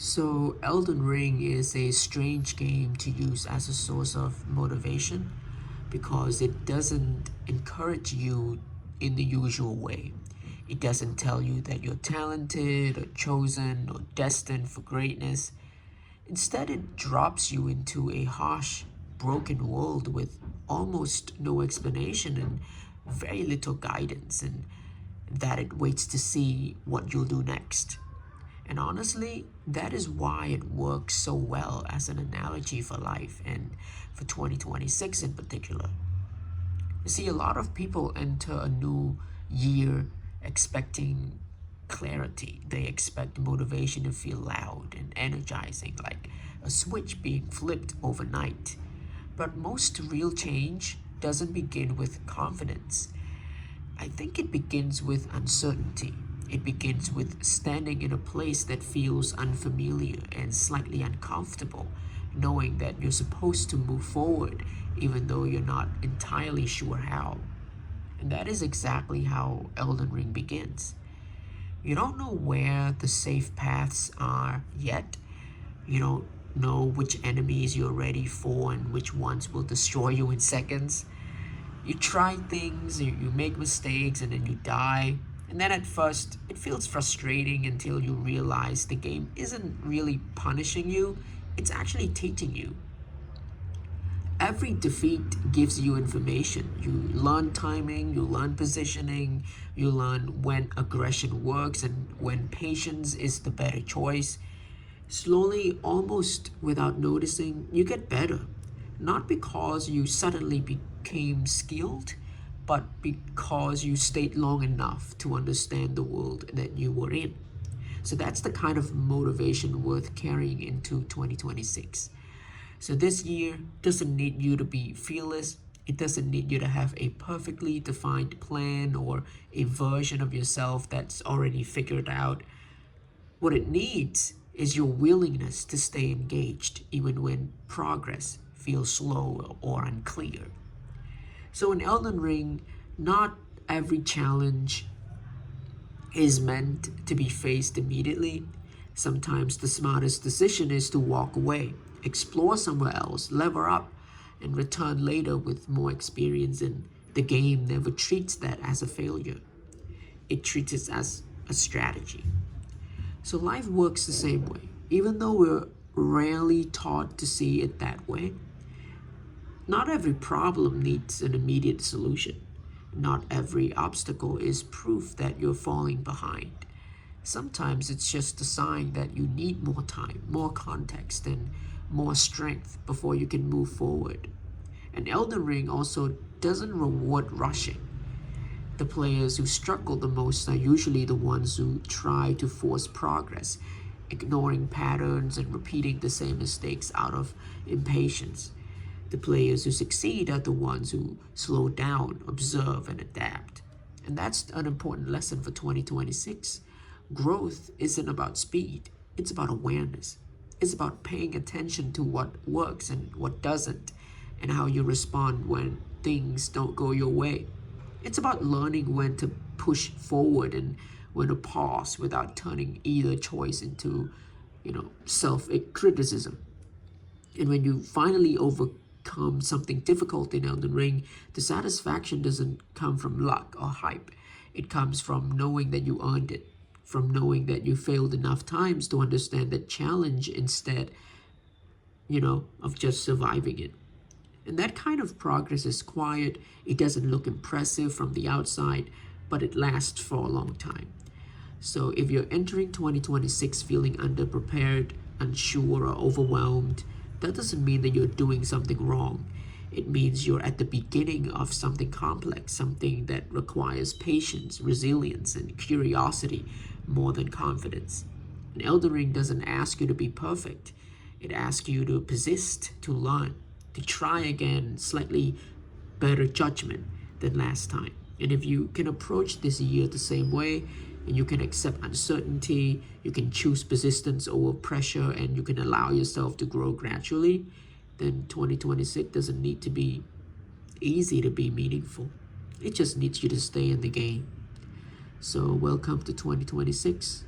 So, Elden Ring is a strange game to use as a source of motivation because it doesn't encourage you in the usual way. It doesn't tell you that you're talented or chosen or destined for greatness. Instead, it drops you into a harsh, broken world with almost no explanation and very little guidance, and that it waits to see what you'll do next. And honestly, that is why it works so well as an analogy for life and for 2026 in particular. You see, a lot of people enter a new year expecting clarity. They expect motivation to feel loud and energizing, like a switch being flipped overnight. But most real change doesn't begin with confidence. I think it begins with uncertainty. It begins with standing in a place that feels unfamiliar and slightly uncomfortable, knowing that you're supposed to move forward even though you're not entirely sure how. And that is exactly how Elden Ring begins. You don't know where the safe paths are yet. You don't know which enemies you're ready for and which ones will destroy you in seconds. You try things, you make mistakes, and then you die. And then at first, it feels frustrating until you realize the game isn't really punishing you, it's actually teaching you. Every defeat gives you information. You learn timing, you learn positioning, you learn when aggression works and when patience is the better choice. Slowly, almost without noticing, you get better. Not because you suddenly became skilled, but because you stayed long enough to understand the world that you were in. So that's the kind of motivation worth carrying into 2026. So this year doesn't need you to be fearless. It doesn't need you to have a perfectly defined plan or a version of yourself that's already figured out. What it needs is your willingness to stay engaged even when progress feels slow or unclear. So in Elden Ring, not every challenge is meant to be faced immediately. Sometimes the smartest decision is to walk away, explore somewhere else, level up, and return later with more experience. And the game never treats that as a failure, it treats it as a strategy. So life works the same way. Even though we're rarely taught to see it that way, not every problem needs an immediate solution. Not every obstacle is proof that you're falling behind. Sometimes it's just a sign that you need more time, more context, and more strength before you can move forward. And Elden Ring also doesn't reward rushing. The players who struggle the most are usually the ones who try to force progress, ignoring patterns and repeating the same mistakes out of impatience. The players who succeed are the ones who slow down, observe, and adapt. And that's an important lesson for 2026. Growth isn't about speed, it's about awareness. It's about paying attention to what works and what doesn't, and how you respond when things don't go your way. It's about learning when to push forward and when to pause without turning either choice into, self criticism. And when you finally overcome something difficult in Elden Ring, the satisfaction doesn't come from luck or hype. It comes from knowing that you earned it, from knowing that you failed enough times to understand that challenge instead, of just surviving it. And that kind of progress is quiet. It doesn't look impressive from the outside, but it lasts for a long time. So if you're entering 2026 feeling underprepared, unsure, or overwhelmed, that doesn't mean that you're doing something wrong. It means you're at the beginning of something complex, something that requires patience, resilience, and curiosity more than confidence. And Elden Ring doesn't ask you to be perfect. It asks you to persist, to learn, to try again, slightly better judgment than last time. And if you can approach this year the same way, and you can accept uncertainty, you can choose persistence over pressure, and you can allow yourself to grow gradually, then 2026 doesn't need to be easy to be meaningful. It just needs you to stay in the game. So welcome to 2026.